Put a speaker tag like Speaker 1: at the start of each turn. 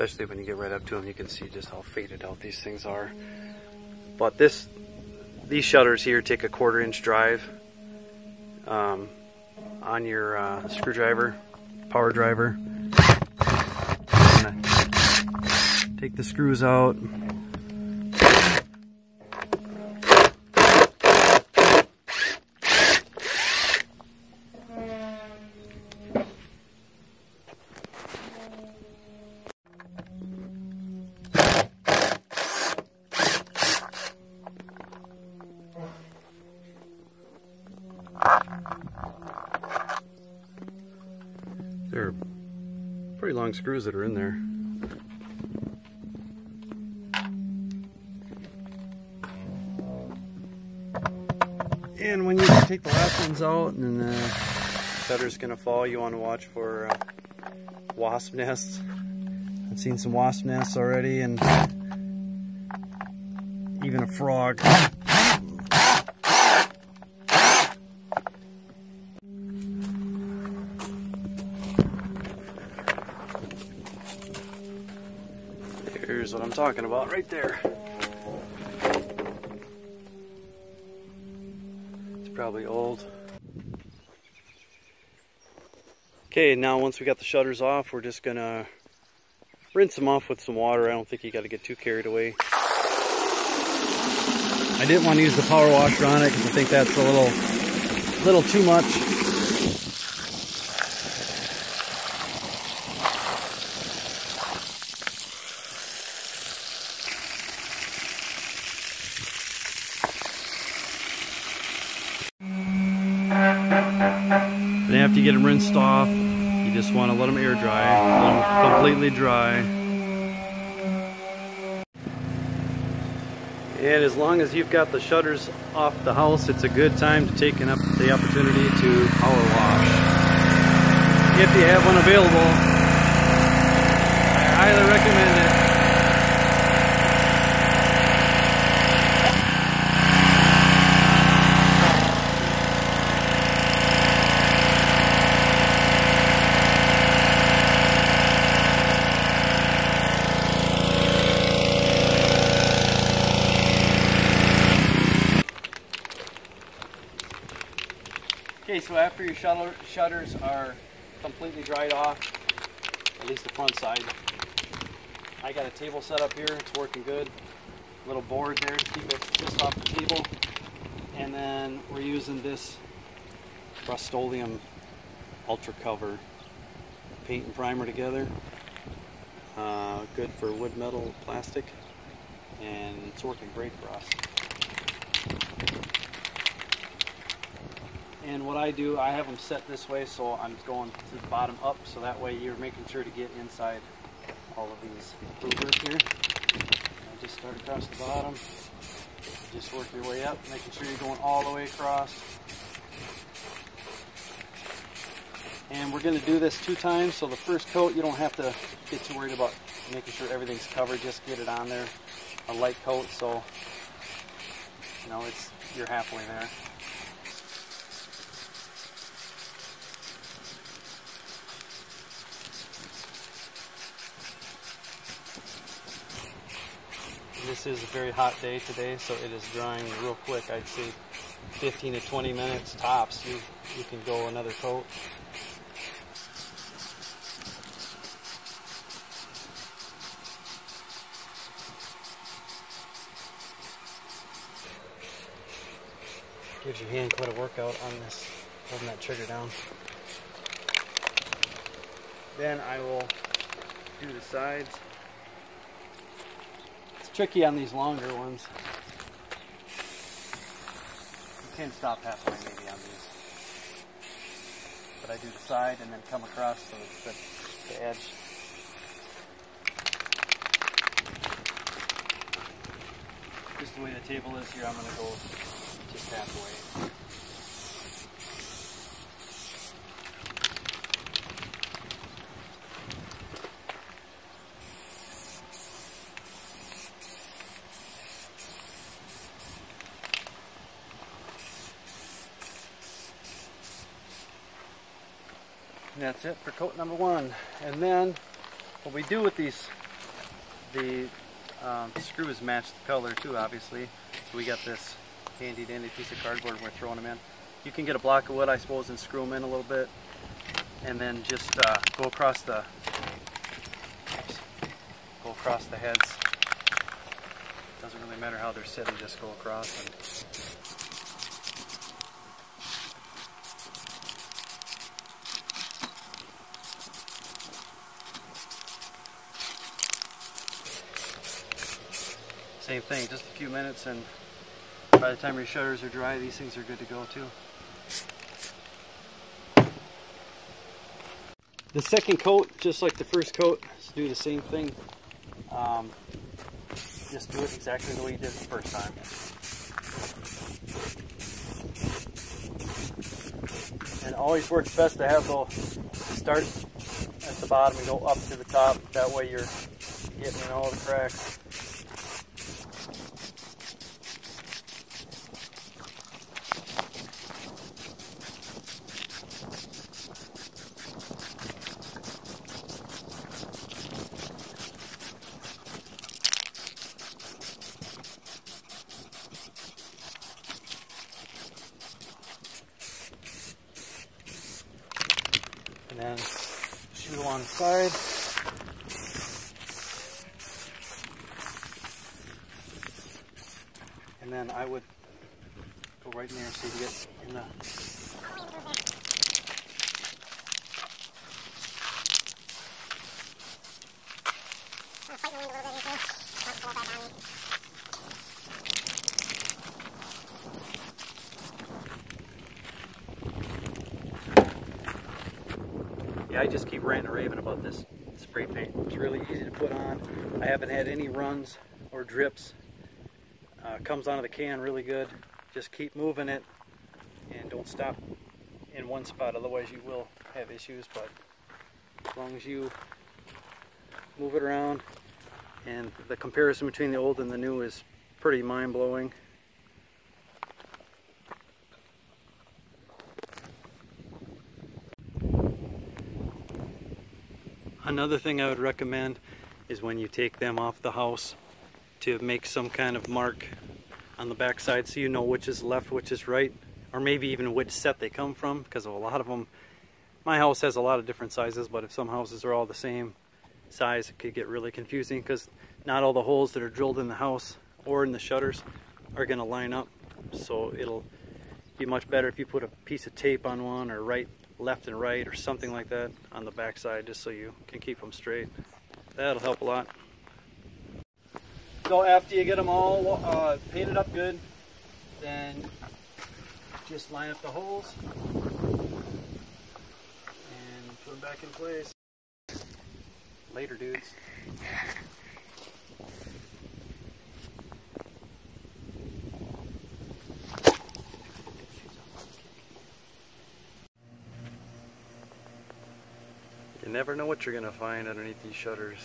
Speaker 1: especially when you get right up to them. You can see just how faded out these things are. But these shutters here take a 1/4-inch drive on your screwdriver, power driver. Take the screws out. There are pretty long screws that are in there. And when you take the last ones out and the shutter's gonna fall, you want to watch for wasp nests. I've seen some wasp nests already, and even a frog. Here's what I'm talking about right there. It's probably old. Okay, now once we got the shutters off, we're just gonna rinse them off with some water. I don't think you got to get too carried away. I didn't want to use the power washer on it because I think that's a little too much. And after you get them rinsed off, you just want to let them air dry, let them completely dry. And as long as you've got the shutters off the house, it's a good time to take up the opportunity to power wash. If you have one available, I highly recommend it. Okay, so after your shutters are completely dried off, at least the front side, I got a table set up here. It's working good. Little board there to keep it just off the table. And then we're using this Rust-Oleum Ultra Cover paint and primer together. Good for wood, metal, plastic, and it's working great for us. And what I do, I have them set this way, so I'm going to the bottom up, so that way you're making sure to get inside all of these louvers here. I just start across the bottom, just work your way up, making sure you're going all the way across. And we're going to do this 2 times, so the first coat you don't have to get too worried about making sure everything's covered. Just get it on there, a light coat, so you know you're halfway there. This is a very hot day today, so it is drying real quick. I'd say 15 to 20 minutes tops. You can go another coat. Gives your hand quite a workout on this, holding that trigger down. Then I will do the sides. It's tricky on these longer ones. You can stop halfway maybe on these. But I do the side and then come across so it's the edge. Just the way the table is here, I'm going to go just halfway. And that's it for coat number 1. And then what we do with these the screws match the color too, obviously. So we got this handy dandy piece of cardboard and we're throwing them in. You can get a block of wood, I suppose, and screw them in a little bit, and then just go across the heads. Doesn't really matter how they're sitting, just go across. And same thing, just a few minutes, and by the time your shutters are dry, these things are good to go too. The second coat, just like the first coat, is do the same thing. Just do it exactly the way you did it the first time. And it always works best to have those start at the bottom and go up to the top. That way you're getting in all the cracks. And then shoot along the side. And then I would go right in there so you get in the... Yeah, I just keep ranting and raving about this spray paint. It's really easy to put on. I haven't had any runs or drips. Comes out of the can really good. Just keep moving it and don't stop in one spot, otherwise you will have issues. But as long as you move it around, and the comparison between the old and the new is pretty mind-blowing. Another thing I would recommend is when you take them off the house to make some kind of mark on the back side so you know which is left, which is right, or maybe even which set they come from, because a lot of them, my house has a lot of different sizes, but if some houses are all the same size, it could get really confusing because not all the holes that are drilled in the house or in the shutters are going to line up. So it'll be much better if you put a piece of tape on one, or left and right, or something like that on the back side, just so you can keep them straight. That'll help a lot. So after you get them all painted up good, then just line up the holes and put them back in place. Later, dudes. You never know what you're going to find underneath these shutters.